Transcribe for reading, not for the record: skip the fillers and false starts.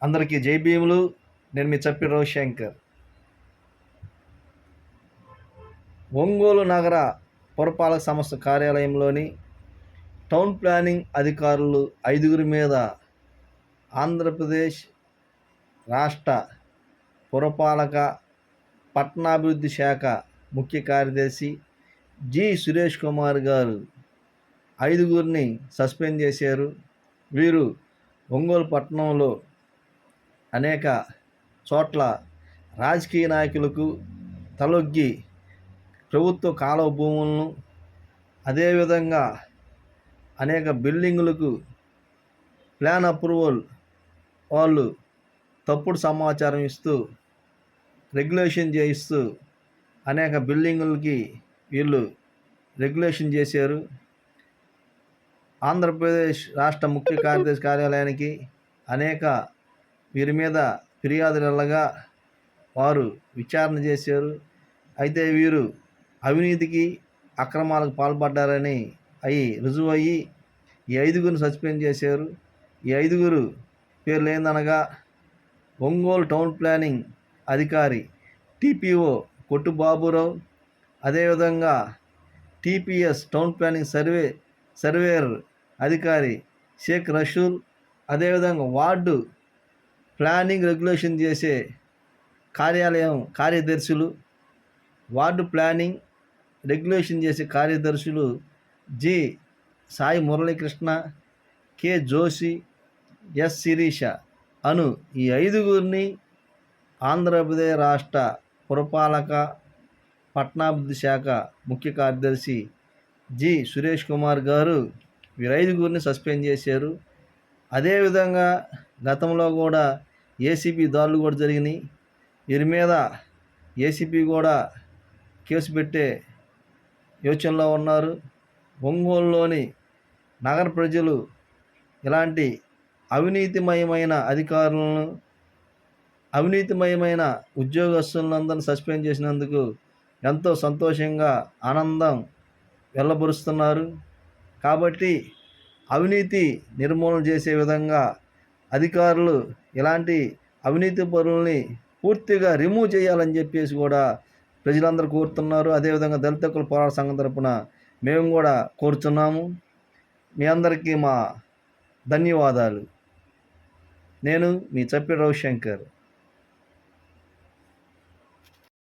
అందరికీ జై భీములు. నేను మీ చప్పి రవిశంకర్. ఒంగోలు నగర పురపాలక సంస్థ కార్యాలయంలోని టౌన్ ప్లానింగ్ అధికారులు 5 మీద ఆంధ్రప్రదేశ్ రాష్ట్ర పురపాలక పట్టణాభివృద్ధి శాఖ ముఖ్య కార్యదర్శి జి సురేష్ కుమార్ గారు 5 సస్పెండ్ చేశారు. వీరు ఒంగోలు పట్టణంలో అనేక చోట్ల రాజకీయ నాయకులకు తలొగ్గి ప్రభుత్వ కాలువ భూములను, అదేవిధంగా అనేక బిల్డింగులకు ప్లాన్ అప్రూవల్ వాళ్ళు తప్పుడు సమాచారం ఇస్తూ రెగ్యులేషన్ చేయిస్తూ అనేక బిల్డింగులకి వీళ్ళు రెగ్యులేషన్ చేశారు. ఆంధ్రప్రదేశ్ రాష్ట్ర ముఖ్య కార్యదర్శి కార్యాలయానికి అనేక వీరి మీద ఫిర్యాదులు వెళ్ళగా వారు విచారణ చేశారు. అయితే వీరు అవినీతికి అక్రమాలకు పాల్పడ్డారని రుజువయ్యి ఈ 5 సస్పెండ్ చేశారు. ఈ 5 పేర్లు ఏందనగా ఒంగోలు టౌన్ ప్లానింగ్ అధికారి టీపీఓ కొట్టు బాబురావు, అదేవిధంగా టీపీఎస్ టౌన్ ప్లానింగ్ సర్వేయర్ అధికారి షేక్ రషూల్, అదేవిధంగా వార్డు ప్లానింగ్ రెగ్యులేషన్ చేసే కార్యాలయం కార్యదర్శులు, వార్డు ప్లానింగ్ రెగ్యులేషన్ చేసే కార్యదర్శులు G Sai Muralikrishna, K Joshi, S Sirisha అను ఈ 5 ఆంధ్రప్రదేశ్ రాష్ట్ర పురపాలక పట్టణాభివృద్ధి శాఖ ముఖ్య కార్యదర్శి జి సురేష్ కుమార్ గారు వీరు 5 సస్పెండ్ చేశారు. అదేవిధంగా గతంలో కూడా ఏసీబీ దాడులు కూడా జరిగినాయి. వీరి మీద ఏసీబీ కూడా కేసు పెట్టే యోచనలో ఉన్నారు. ఒంగోలులోని నగర ప్రజలు ఇలాంటి అవినీతిమయమైన అధికారులను, అవినీతిమయమైన ఉద్యోగస్తులందరినీ సస్పెండ్ చేసినందుకు ఎంతో సంతోషంగా ఆనందం వెళ్ళబరుస్తున్నారు. కాబట్టి అవినీతి నిర్మూలన చేసే విధంగా అధికారులు ఇలాంటి అవినీతి పరుల్ని పూర్తిగా రిమూవ్ చేయాలని చెప్పేసి కూడా ప్రజలందరూ కోరుతున్నారు. అదేవిధంగా దళిత హక్కుల పోరాట సంఘం తరపున మేము కూడా కోరుతున్నాము. మీ అందరికీ మా ధన్యవాదాలు. నేను మీ చప్పి రవిశంకర్.